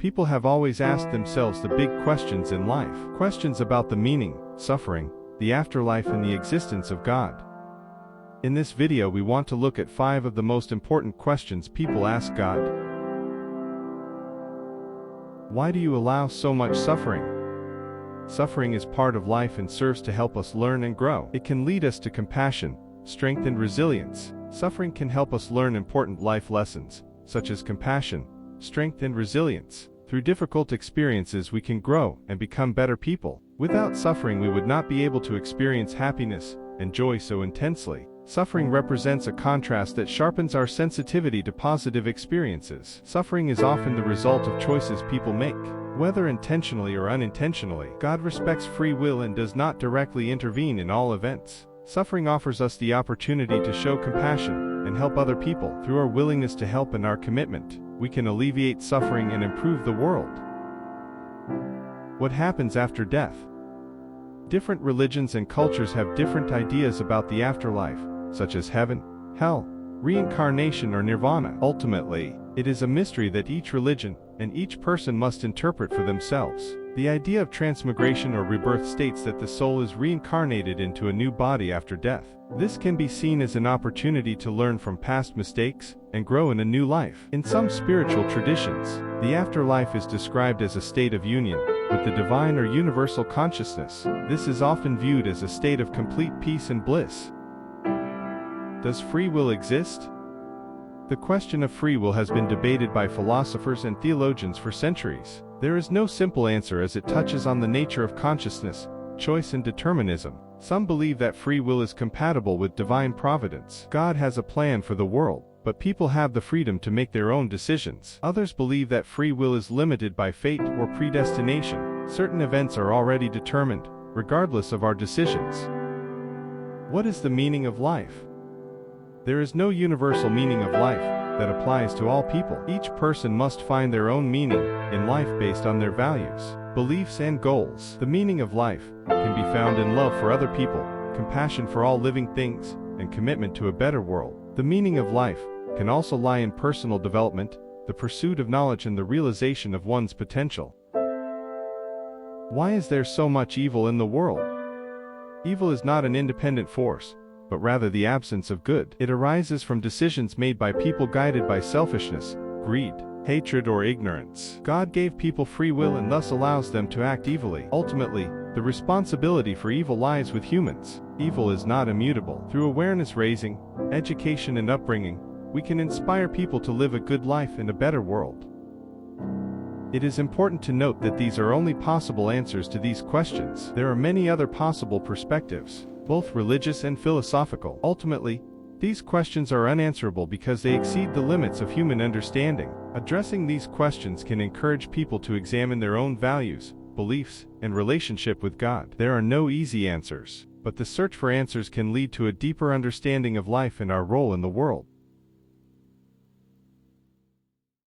People have always asked themselves the big questions in life. Questions about the meaning, suffering, the afterlife, and the existence of God. In this video we want to look at 5 of the most important questions people ask God. Why do you allow so much suffering? Suffering is part of life and serves to help us learn and grow. It can lead us to compassion, strength, and resilience. Suffering can help us learn important life lessons, such as compassion, strength, and resilience. Through difficult experiences we can grow and become better people. Without suffering we would not be able to experience happiness and joy so intensely. Suffering represents a contrast that sharpens our sensitivity to positive experiences. Suffering is often the result of choices people make, whether intentionally or unintentionally. God respects free will and does not directly intervene in all events. Suffering offers us the opportunity to show compassion and help other people. Through our willingness to help and our commitment, we can alleviate suffering and improve the world. What happens after death? Different religions and cultures have different ideas about the afterlife, such as heaven, hell, reincarnation, or nirvana. Ultimately, it is a mystery that each religion and each person must interpret for themselves. The idea of transmigration or rebirth states that the soul is reincarnated into a new body after death. This can be seen as an opportunity to learn from past mistakes and grow in a new life. In some spiritual traditions, the afterlife is described as a state of union with the divine or universal consciousness. This is often viewed as a state of complete peace and bliss. Does free will exist? The question of free will has been debated by philosophers and theologians for centuries. There is no simple answer as it touches on the nature of consciousness, choice, and determinism. Some believe that free will is compatible with divine providence. God has a plan for the world, but people have the freedom to make their own decisions. Others believe that free will is limited by fate or predestination. Certain events are already determined, regardless of our decisions. What is the meaning of life? There is no universal meaning of life that applies to all people. Each person must find their own meaning in life based on their values, beliefs, and goals. The meaning of life can be found in love for other people, compassion for all living things, and commitment to a better world. The meaning of life can also lie in personal development, the pursuit of knowledge, and the realization of one's potential. Why is there so much evil in the world? Evil is not an independent force, but rather the absence of good. It arises from decisions made by people guided by selfishness, greed, hatred, or ignorance. God gave people free will and thus allows them to act evilly. Ultimately, the responsibility for evil lies with humans. Evil is not immutable. Through awareness raising, education, and upbringing, we can inspire people to live a good life in a better world. It is important to note that these are only possible answers to these questions. There are many other possible perspectives, both religious and philosophical. Ultimately, these questions are unanswerable because they exceed the limits of human understanding. Addressing these questions can encourage people to examine their own values, beliefs, and relationship with God. There are no easy answers, but the search for answers can lead to a deeper understanding of life and our role in the world.